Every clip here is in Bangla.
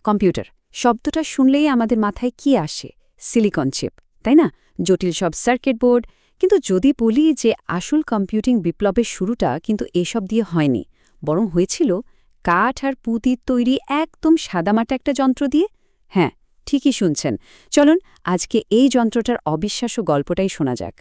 কম্পিউটার শব্দটা শুনলেই আমাদের মাথায় কি আসে? সিলিকন চিপ, তাই না? জটিল সব সার্কিট বোর্ড। কিন্তু যদি বলি যে আসল কম্পিউটিং বিপ্লবের শুরুটা কিন্তু এসব দিয়ে হয়নি, বরং হয়েছিল কাঠ আর পুঁতির তৈরি একদম সাদামাটা একটা যন্ত্র দিয়ে। হ্যাঁ, ঠিকই শুনছেন। চলুন আজকে এই যন্ত্রটার অবিশ্বাস্য গল্পটাই শোনা যাক।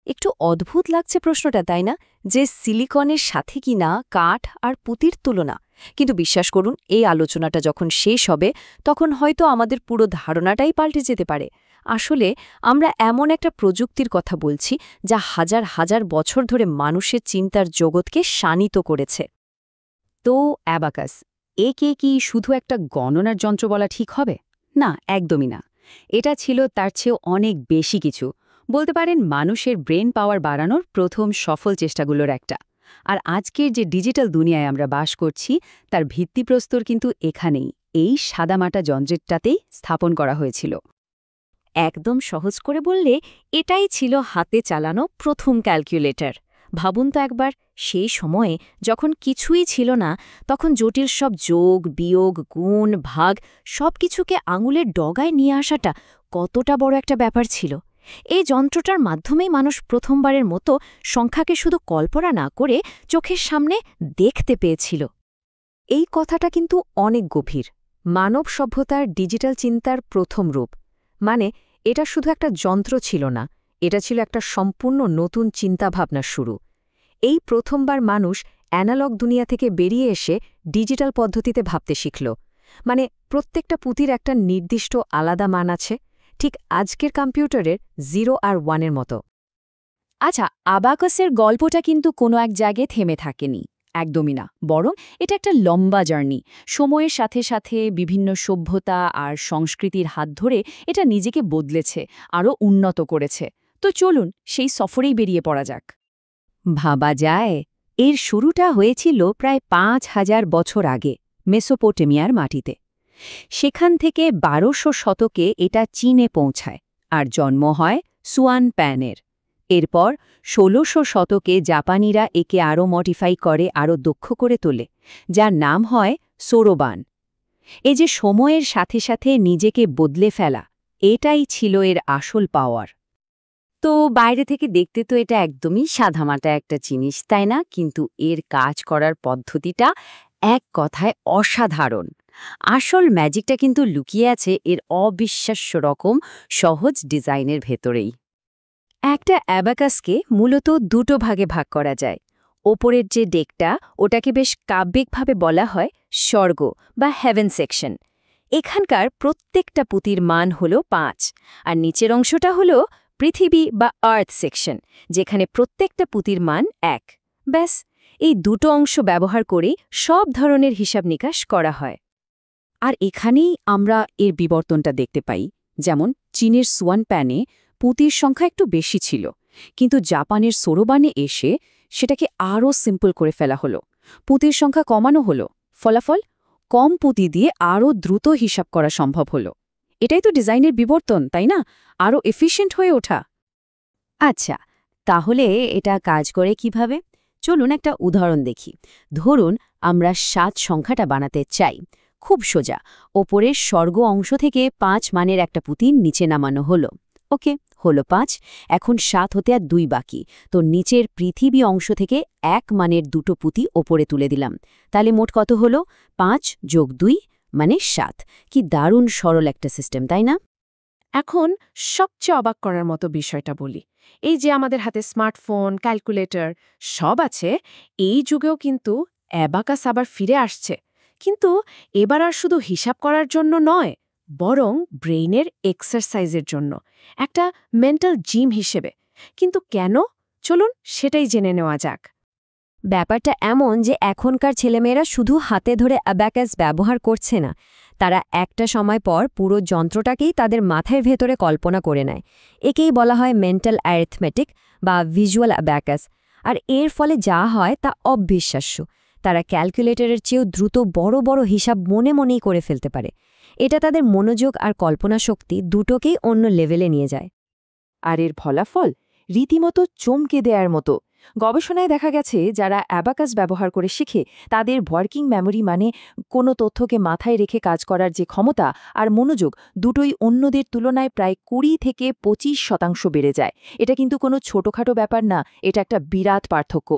একটু অদ্ভুত লাগছে প্রশ্নটা, তাই না? যে সিলিকনের সাথে কিনা কাঠ আর পুঁতির তুলনা। কিন্তু বিশ্বাস করুন, এই আলোচনাটা যখন শেষ হবে তখন হয়তো আমাদের পুরো ধারণাটাই পাল্টে যেতে পারে। আসলে আমরা এমন একটা প্রযুক্তির কথা বলছি যা হাজার হাজার বছর ধরে মানুষের চিন্তার জগৎকে শানিত করেছে। তো অ্যাবাকাস, একে কি শুধু একটা গণনার যন্ত্র বলা ঠিক হবে? না, একদমই না। এটা ছিল তার চেয়েও অনেক বেশি কিছু। বলতে পারেন মানুষের ব্রেন পাওয়ার বাড়ানোর প্রথম সফল চেষ্টাগুলোর একটা। আর আজকের যে ডিজিটাল দুনিয়ায় আমরা বাস করছি তার ভিত্তিপ্রস্তর কিন্তু এখানেই, এই সাদামাটা যন্ত্রটাতেই স্থাপন করা হয়েছিল। একদম সহজ করে বললে এটাই ছিল হাতে চালানো প্রথম ক্যালকুলেটর। ভাবুন তো একবার, সেই সময়ে যখন কিছুই ছিল না, তখন জটিল সব যোগ, বিয়োগ, গুণ, ভাগ সব কিছুকে আঙুলের ডগায় নিয়ে আসাটা কতটা বড় একটা ব্যাপার ছিল। এই যন্ত্রটার মাধ্যমেই মানুষ প্রথমবারের মতো সংখ্যাকে শুধু কল্পনা না করে চোখের সামনে দেখতে পেয়েছিল। এই কথাটা কিন্তু অনেক গভীর। মানব সভ্যতার ডিজিটাল চিন্তার প্রথম রূপ। মানে এটা শুধু একটা যন্ত্র ছিল না, এটা ছিল একটা সম্পূর্ণ নতুন চিন্তাভাবনার শুরু। এই প্রথমবার মানুষ অ্যানালগ দুনিয়া থেকে বেরিয়ে এসে ডিজিটাল পদ্ধতিতে ভাবতে শিখল। মানে প্রত্যেকটা পুঁতির একটা নির্দিষ্ট আলাদা মান আছে, ঠিক আজকের কম্পিউটারের 0 আর 1-এর মতো। আচ্ছা, আবাকাসের গল্পটা কিন্তু কোনো এক জায়গায় থেমে থাকেনি, একদমই না। বরং এটা একটা লম্বা জার্নি। সময়ের সাথে সাথে বিভিন্ন সভ্যতা আর সংস্কৃতির হাত ধরে এটা নিজেকে বদলেছে, আরও উন্নত করেছে। তো চলুন সেই সফরেই বেরিয়ে পড়া যাক। ভাবা যায়, এর শুরুটা হয়েছিল প্রায় ৫,০০০ বছর আগে মেসোপটেমিয়ার মাটিতে। সেখান থেকে ১২০০ শতকে এটা চীনে পৌঁছায় আর জন্ম হয় সুয়ান প্যানের। এরপর ১৬০০ শতকে জাপানিরা একে আরও মডিফাই করে, আরও দক্ষ করে তোলে, যার নাম হয় সোরোবান। এই যে সময়ের সাথে সাথে নিজেকে বদলে ফেলা, এটাই ছিল এর আসল পাওয়ার। তো বাইরে থেকে দেখতে তো এটা একদমই সাদামাটা একটা জিনিস, তাই না? কিন্তু এর কাজ করার পদ্ধতিটা এক কথায় অসাধারণ। আসল ম্যাজিকটা কিন্তু লুকিয়ে আছে এর অবিশ্বাস্য রকম সহজ ডিজাইনের ভেতরেই। একটা অ্যাবাকাসকে মূলত দুটো ভাগে ভাগ করা যায়। ওপরের যে ডেকটা, ওটাকে বেশ কাব্যিকভাবে বলা হয় স্বর্গ বা হেভেন সেকশন। এখানকার প্রত্যেকটা পুঁতির মান হল ৫, আর নিচের অংশটা হল পৃথিবী বা আর্থ সেকশন, যেখানে প্রত্যেকটা পুঁতির মান ১। ব্যাস, এই দুটো অংশ ব্যবহার করেই সব ধরনের হিসাব নিকাশ করা হয়। আর এখানেই আমরা এর বিবর্তনটা দেখতে পাই। যেমন চীনের সুয়ান প্যানে পুঁতির সংখ্যা একটু বেশি ছিল, কিন্তু জাপানের সোরোবানে এসে সেটাকে আরও সিম্পল করে ফেলা হলো। পুঁতির সংখ্যা কমানো হলো, ফলাফল কম পুঁতি দিয়ে আরও দ্রুত হিসাব করা সম্ভব হলো। এটাই তো ডিজাইনের বিবর্তন, তাই না? আরও এফিশিয়েন্ট হয়ে ওঠা। আচ্ছা, তাহলে এটা কাজ করে কিভাবে? চলুন একটা উদাহরণ দেখি। ধরুন আমরা ৭ সংখ্যাটা বানাতে চাই। খুব সোজা, ওপরের স্বর্গ অংশ থেকে ৫ মানের একটা পুঁতি নিচে নামানো হলো। ওকে, হলো ৫। এখন ৭ হতে আর ২ বাকি, তো নিচের পৃথিবী অংশ থেকে ১ মানের দুটো পুঁতি ওপরে তুলে দিলাম। তাহলে মোট কত হলো? ৫ যোগ ২ মানে ৭। কি দারুণ সরল একটা সিস্টেম, তাই না? এখন সবচেয়ে অবাক করার মতো বিষয়টা বলি। এই যে আমাদের হাতে স্মার্টফোন, ক্যালকুলেটর সব আছে, এই যুগেও কিন্তু অ্যাবাকাস আবার ফিরে আসছে। কিন্তু এবার আর শুধু হিসাব করার জন্য নয়, বরং ব্রেইনের এক্সারসাইজের জন্য, একটা মেন্টাল জিম হিসেবে। কিন্তু কেন? চলুন সেটাই জেনে নেওয়া যাক। ব্যাপারটা এমন যে এখনকার ছেলেমেয়েরা শুধু হাতে ধরে অ্যাবাকাস ব্যবহার করছে না, তারা একটা সময় পর পুরো যন্ত্রটাকেই তাদের মাথার ভেতরে কল্পনা করে নেয়। একেই বলা হয় মেন্টাল অ্যারিথমেটিক বা ভিজুয়াল অ্যাবাকাস। আর এর ফলে যা হয় তা অবিশ্বাস্য। তারা ক্যালকুলেটরের চেয়েও দ্রুত বড় বড় হিসাব মনে মনেই করে ফেলতে পারে। এটা তাদের মনোযোগ আর কল্পনা শক্তি দুটোকেই অন্য লেভেলে নিয়ে যায়। আর এর ফলাফল রীতিমতো চমকে দেওয়ার মতো। গবেষণায় দেখা গেছে যারা অ্যাবাকাস ব্যবহার করে শিখে তাদের ওয়ার্কিং মেমোরি মানে কোনো তথ্যকে মাথায় রেখে কাজ করার যে ক্ষমতা আর মনোযোগ দুটোই অন্যদের তুলনায় প্রায় ২০ থেকে ২৫% বেড়ে যায়। এটা কিন্তু কোনো ছোটখাটো ব্যাপার না, এটা একটা বিরাট পার্থক্য।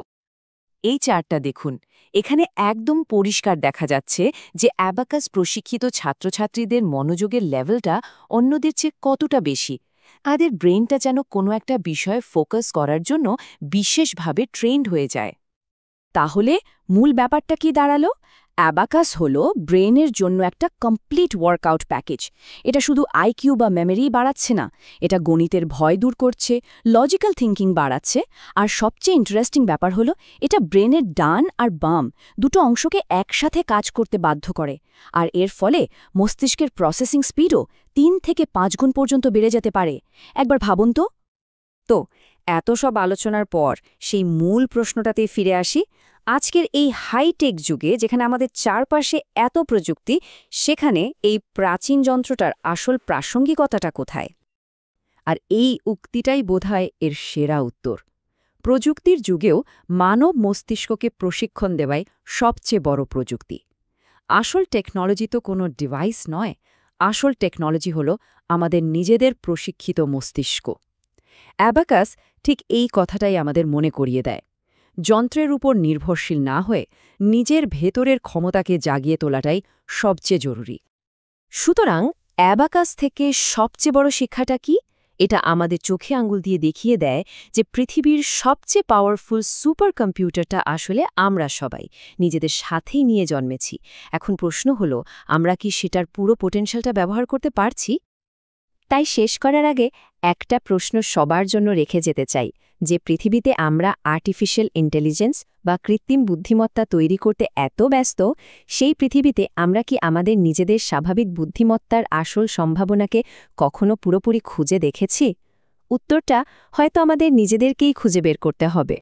এই চার্টটা দেখুন, এখানে একদম পরিষ্কার দেখা যাচ্ছে যে অ্যাবাকাস প্রশিক্ষিত ছাত্রছাত্রীদের মনোযোগের লেভেলটা অন্যদের চেয়ে কতটা বেশি। তাদের ব্রেনটা যেন কোনো একটা বিষয়ে ফোকাস করার জন্য বিশেষভাবে ট্রেন্ড হয়ে যায়। তাহলে মূল ব্যাপারটা কি দাঁড়ালো? অ্যাবাকাস হলো ব্রেনের জন্য একটা কমপ্লিট ওয়ার্কআউট প্যাকেজ। এটা শুধু আইকিউ বা মেমোরি বাড়াচ্ছে না, এটা গণিতের ভয় দূর করছে, লজিক্যাল থিঙ্কিং বাড়াচ্ছে, আর সবচেয়ে ইন্টারেস্টিং ব্যাপার হলো এটা ব্রেনের ডান আর বাম দুটো অংশকে একসাথে কাজ করতে বাধ্য করে, আর এর ফলে মস্তিষ্কের প্রসেসিং স্পিডও ৩ থেকে ৫ গুণ পর্যন্ত বেড়ে যেতে পারে। একবার ভাবুন তো এত সব আলোচনার পর সেই মূল প্রশ্নটাতে ফিরে আসি। আজকের এই হাইটেক যুগে যেখানে আমাদের চারপাশে এত প্রযুক্তি, সেখানে এই প্রাচীন যন্ত্রটার আসল প্রাসঙ্গিকতাটা কোথায়? আর এই উক্তিটাই বোধহয় এর সেরা উত্তর। প্রযুক্তির যুগেও মানব মস্তিষ্ককে প্রশিক্ষণ দেওয়াই সবচেয়ে বড় প্রযুক্তি। আসল টেকনোলজি তো কোনো ডিভাইস নয়, আসল টেকনোলজি হলো আমাদের নিজেদের প্রশিক্ষিত মস্তিষ্ক। অ্যাবাকাস ঠিক এই কথাটাই আমাদের মনে করিয়ে দেয়। যন্ত্রের উপর নির্ভরশীল না হয়ে নিজের ভেতরের ক্ষমতাকে জাগিয়ে তোলাটাই সবচেয়ে জরুরি। সুতরাং অ্যাবাকাস থেকে সবচেয়ে বড় শিক্ষাটা কি? এটা আমাদের চোখে আঙুল দিয়ে দেখিয়ে দেয় যে পৃথিবীর সবচেয়ে পাওয়ারফুল সুপার কম্পিউটারটা আসলে আমরা সবাই নিজেদের সাথেই নিয়ে জন্মেছি। এখন প্রশ্ন হলো, আমরা কি সেটার পুরো পোটেনশিয়ালটা ব্যবহার করতে পারছি? তাই শেষ করার আগে একটা প্রশ্ন সবার জন্য রেখে যেতে চাই, যে পৃথিবীতে আমরা আর্টিফিশিয়াল ইন্টেলিজেন্স বা কৃত্রিম বুদ্ধিমত্তা তৈরি করতে এত ব্যস্ত, সেই পৃথিবীতে আমরা কি আমাদের নিজেদের স্বাভাবিক বুদ্ধিমত্তার আসল সম্ভাবনাকে কখনো পুরোপুরি খুঁজে দেখেছি? উত্তরটা হয়তো আমাদের নিজেদেরকেই খুঁজে বের করতে হবে।